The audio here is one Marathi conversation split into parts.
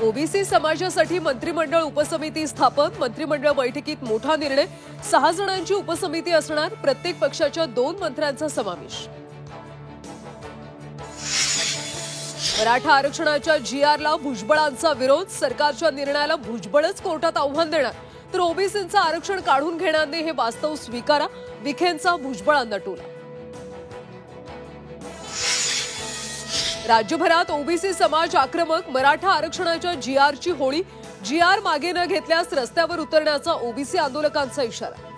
ओबीसी समाजासाठी मंत्रिमंडळ उपसमिती स्थापन। मंत्रिमंडळ बैठकीत मोठा निर्णय। 6 जणांची उपसमिती असणार। प्रत्येक पक्षाच्या 2 मंत्र्यांचा समावेश। मराठा आरक्षणाच्या जीआरला भुजबळांचा विरोध। सरकारच्या निर्णयाला भुजबळच कोर्टात आव्हान देणार, तर ओबीसींचं आरक्षण काढून घेणार नाही हे वास्तव स्वीकारा। विखेंचा भुजबळांना टोला। राज्यभरात ओबीसी समाज आक्रमक। मराठा आरक्षणाच्या जीआरची होळी। जीआर मागे न घेतल्यास रस्त्यावर उतरण्याचा ओबीसी आंदोलकांचा इशारा।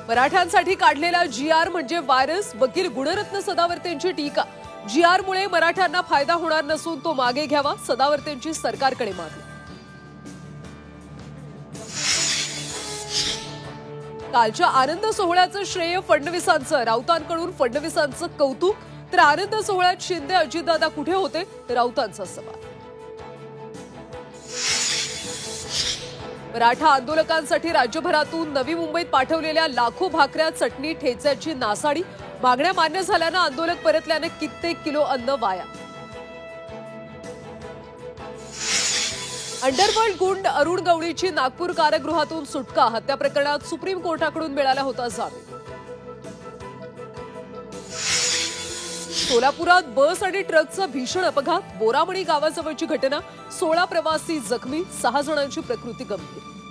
मराठ्यांसाठी काढलेला जीआर म्हणजे व्हायरस। वकील गुणरत्न सदावर्तेंची टीका। जीआरमुळे मराठ्यांना फायदा होणार नसून तो मागे घ्यावा, सदावर्तेंची सरकारकडे मागणी। कालच्या आनंद सोहळ्याचं श्रेय फडणवीसांचं। राऊतांकडून फडणवीसांचं कौतुक, तर आनंद सोहळ्यात शिंदे अजितदादा कुठे होते, राऊतांचा सवाल। मराठा आंदोलकांसाठी राज्यभरातून नवी मुंबईत पाठवलेल्या लाखो भाकऱ्या, चटणी, ठेच्याची नासाडी। मागण्या मान्य झाल्यानं आंदोलक परतल्याने कित्येक किलो अन्न वाया। अंडरवर्ल्ड गुंड अरुण गवळीची नागपूर कारागृहातून सुटका। हत्या प्रकरणात सुप्रीम कोर्टाकडून मिळाला होता जामीन। सोलापुरात बस आणि ट्रकचा भीषण अपघात। बोरामणी गावाजवळची घटना। 16 प्रवासी जखमी, 6 जणांची प्रकृती गंभीर।